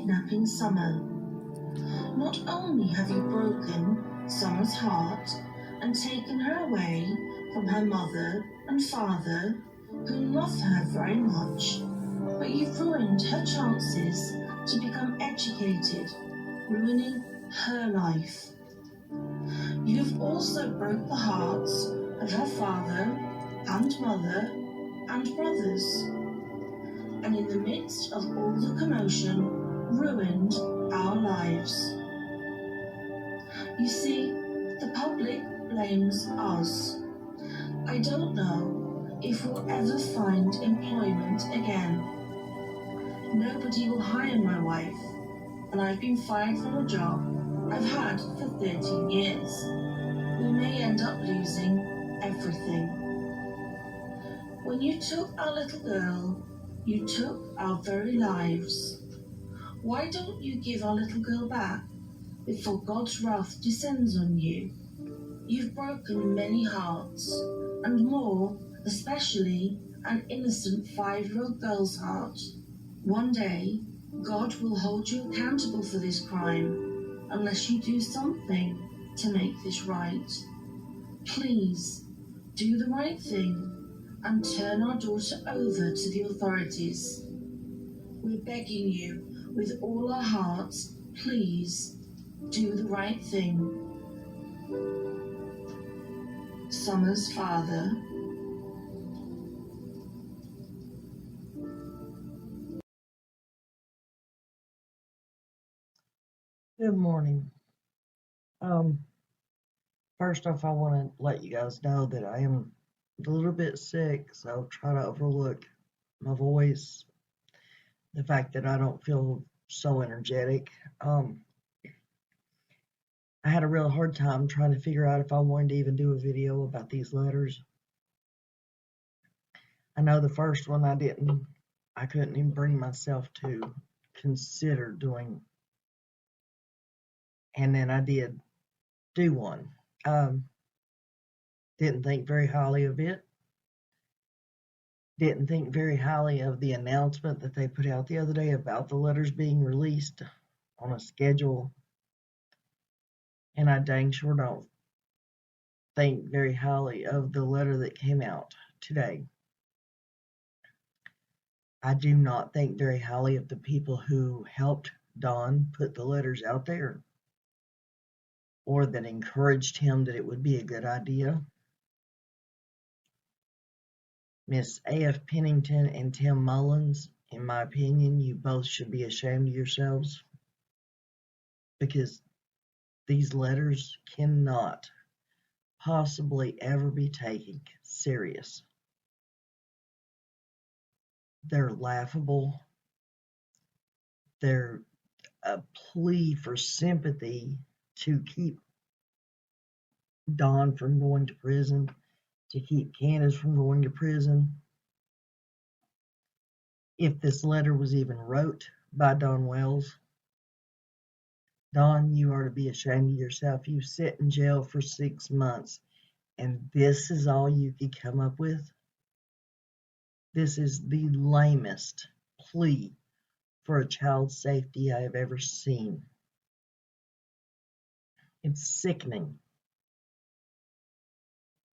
kidnapping Summer. Not only have you broken Summer's heart and taken her away from her mother and father, who love her very much, but you've ruined her chances to become educated, ruining her life. You've also broke the hearts of her father and mother and brothers, and in the midst of all the commotion, ruined our lives. You see, the public blames us. I don't know if we'll ever find employment again. Nobody will hire my wife, and I've been fired from a job I've had for 13 years. We may end up losing everything. When you took our little girl, you took our very lives. Why don't you give our little girl back before God's wrath descends on you? You've broken many hearts, and more, especially an innocent 5-year-old girl's heart. One day, God will hold you accountable for this crime, unless you do something to make this right. Please, do the right thing and turn our daughter over to the authorities. We're begging you with all our hearts, please, do the right thing. Summer's father. Good morning. First off, I want to let you guys know that I am a little bit sick, so try to overlook my voice, the fact that I don't feel so energetic. I had a real hard time trying to figure out if I wanted to even do a video about these letters. I know the first one I couldn't even bring myself to consider doing, and then I did do one. Didn't think very highly of it. Didn't think very highly of the announcement that they put out the other day about the letters being released on a schedule. And I dang sure don't think very highly of the letter that came out today. I do not think very highly of the people who helped Don put the letters out there, or that encouraged him that it would be a good idea. Miss A.F. Pennington and Tim Mullins, in my opinion, you both should be ashamed of yourselves, because these letters cannot possibly ever be taken serious. They're laughable. They're a plea for sympathy to keep Don from going to prison, to keep Candace from going to prison. If this letter was even wrote by donwells, Don, you are to be ashamed of yourself. You sit in jail for 6 months, and this is all you could come up with? This is the lamest plea for a child's safety I have ever seen. It's sickening.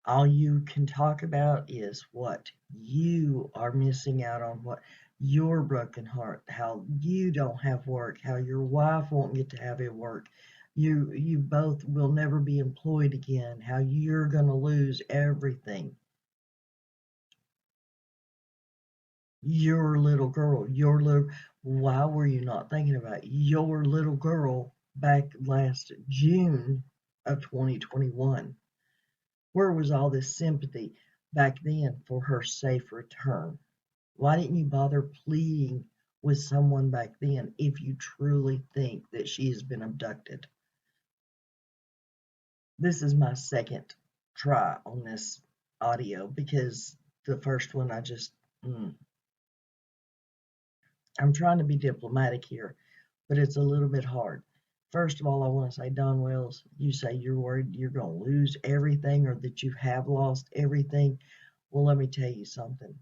All you can talk about is what you are missing out on, what your broken heart, how you don't have work, how your wife won't get to have a work, you both will never be employed again, how you're going to lose everything. Your little girl, why were you not thinking about your little girl back last June of 2021? Where was all this sympathy back then for her safe return? Why didn't you bother pleading with someone back then if you truly think that she has been abducted? This is my second try on this audio, because the first one I'm trying to be diplomatic here, but it's a little bit hard. First of all, I want to say, donwells, you say you're worried you're going to lose everything, or that you have lost everything. Well, let me tell you something.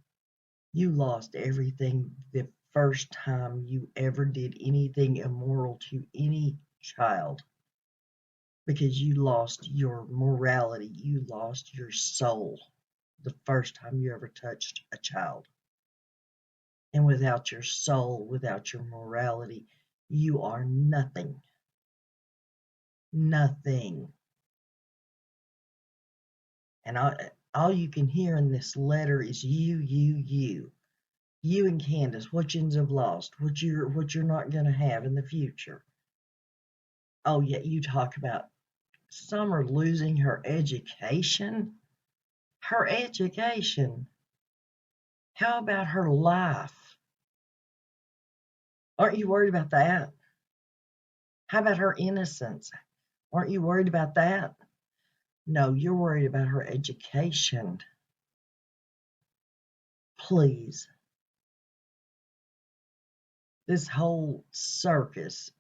You lost everything the first time you ever did anything immoral to any child, because you lost your morality, you lost your soul the first time you ever touched a child. And without your soul, without your morality, you are nothing. Nothing. And all you can hear in this letter is you, you. You and Candace, what you have lost, what you're not going to have in the future. Oh, yeah, you talk about Summer losing her education. Her education. How about her life? Aren't you worried about that? How about her innocence? Aren't you worried about that? No, you're worried about her education. Please. This whole circus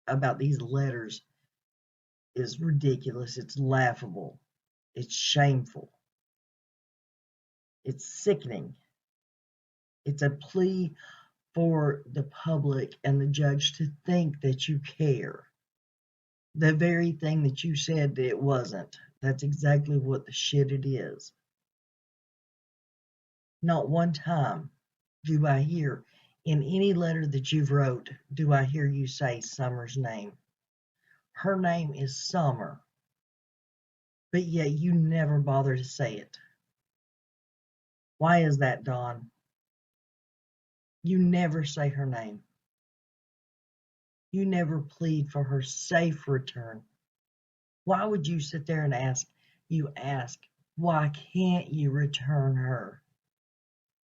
about these letters is ridiculous. It's laughable. It's shameful. It's sickening. It's a plea for the public and the judge to think that you care. The very thing that you said that it wasn't. That's exactly what the shit it is. Not one time do I hear in any letter that you've wrote, do I hear you say Summer's name. Her name is Summer, but yet you never bother to say it. Why is that, Dawn? You never say her name. You never plead for her safe return. Why would you sit there and ask, why can't you return her?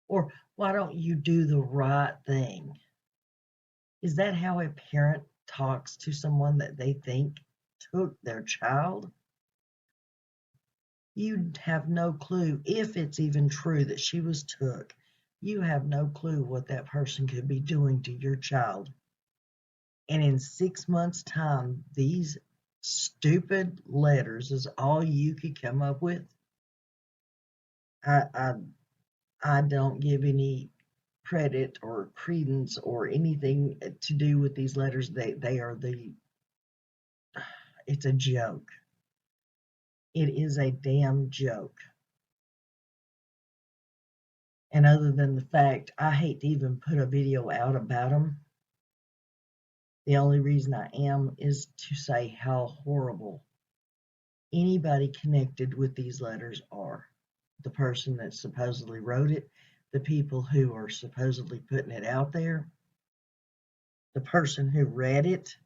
Or why don't you do the right thing? Is that how a parent talks to someone that they think took their child? You have no clue, if it's even true that she was took, you have no clue what that person could be doing to your child. And in 6 months' time, these stupid letters is all you could come up with. I don't give any credit or credence or anything to do with these letters. They are it's a joke. It is a damn joke. And other than the fact, I hate to even put a video out about them. The only reason I am is to say how horrible anybody connected with these letters are. The person that supposedly wrote it, the people who are supposedly putting it out there, the person who read it.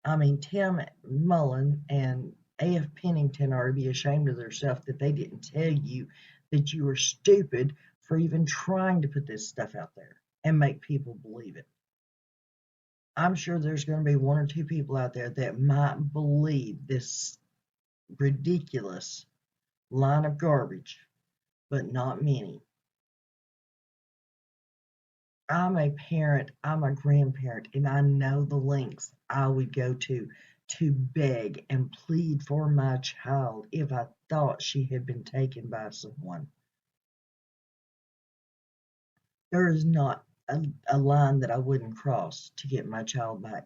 I mean, Tim Mullen and A.F. Pennington are to be ashamed of themselves that they didn't tell you that you were stupid for even trying to put this stuff out there and make people believe it. I'm sure there's going to be one or two people out there that might believe this ridiculous line of garbage, but not many. I'm a parent, I'm a grandparent, and I know the lengths I would go to beg and plead for my child if I thought she had been taken by someone. There is not a line that I wouldn't cross to get my child back.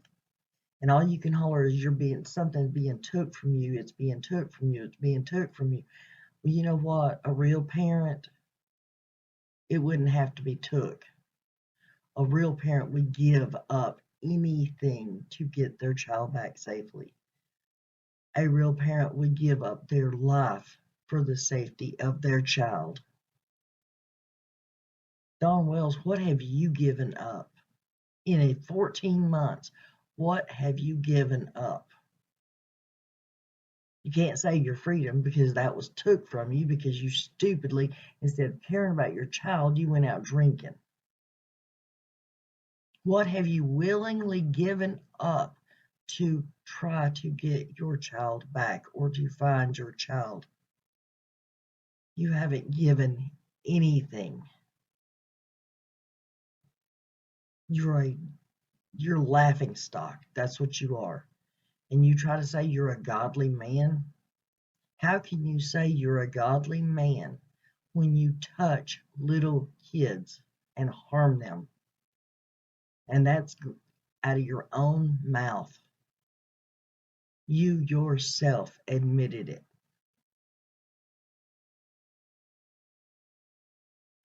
And all you can holler is something's being took from you, it's being took from you, it's being took from you. Well, you know what? A real parent, it wouldn't have to be took. A real parent would give up anything to get their child back safely. A real parent would give up their life for the safety of their child. Donwells, what have you given up? In a 14 months, what have you given up? You can't say your freedom because that was took from you because you stupidly, instead of caring about your child, you went out drinking. What have you willingly given up to try to get your child back or to find your child? You haven't given anything. You're laughing stock. That's what you are. And you try to say you're a godly man? How can you say you're a godly man when you touch little kids and harm them. And that's out of your own mouth. You yourself admitted it.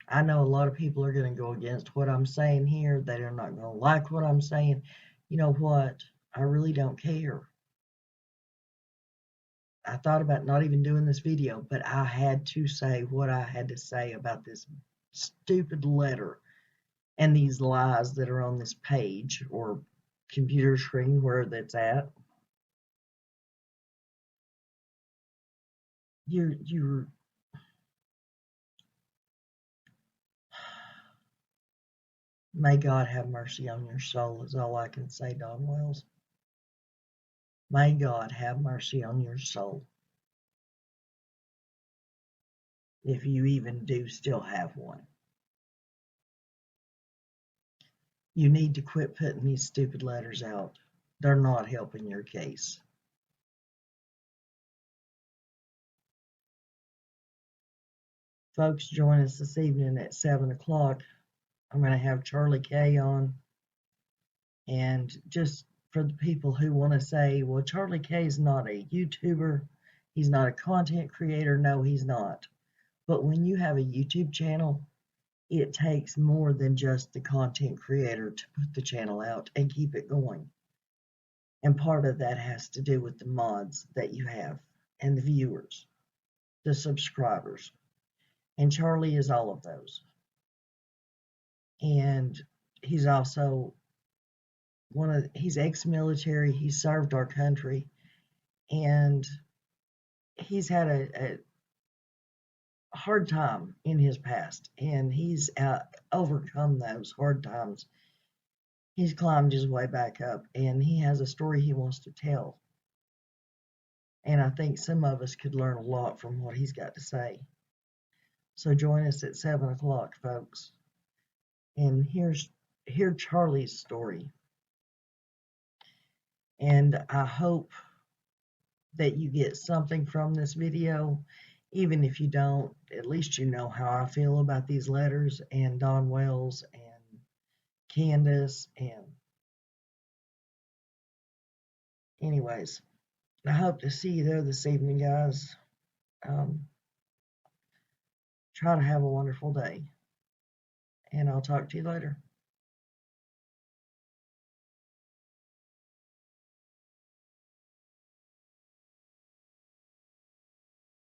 I know a lot of people are going to go against what I'm saying here. They're not going to like what I'm saying. You know what? I really don't care. I thought about not even doing this video, but I had to say what I had to say about this stupid letter and these lies that are on this page or computer screen, where that's at. You're May God have mercy on your soul is all I can say, Donwells. May God have mercy on your soul, if you even do still have one. You need to quit putting these stupid letters out. They're not helping your case. Folks, join us this evening at 7 o'clock. I'm going to have Charlie K on. And just for the people who want to say, well, Charlie K is not a YouTuber, he's not a content creator. No, he's not. But when you have a YouTube channel, it takes more than just the content creator to put the channel out and keep it going. And part of that has to do with the mods that you have and the viewers, the subscribers. And Charlie is all of those. And he's also he's ex-military, he served our country, and he's had a hard time in his past, and he's overcome those hard times. He's climbed his way back up, and he has a story he wants to tell. And I think some of us could learn a lot from what he's got to say. So join us at 7 o'clock, folks. And hear Charlie's story. And I hope that you get something from this video. Even if you don't, at least you know how I feel about these letters and donwells and Candus. And anyways, I hope to see you there this evening, guys. Try to have a wonderful day, and I'll talk to you later.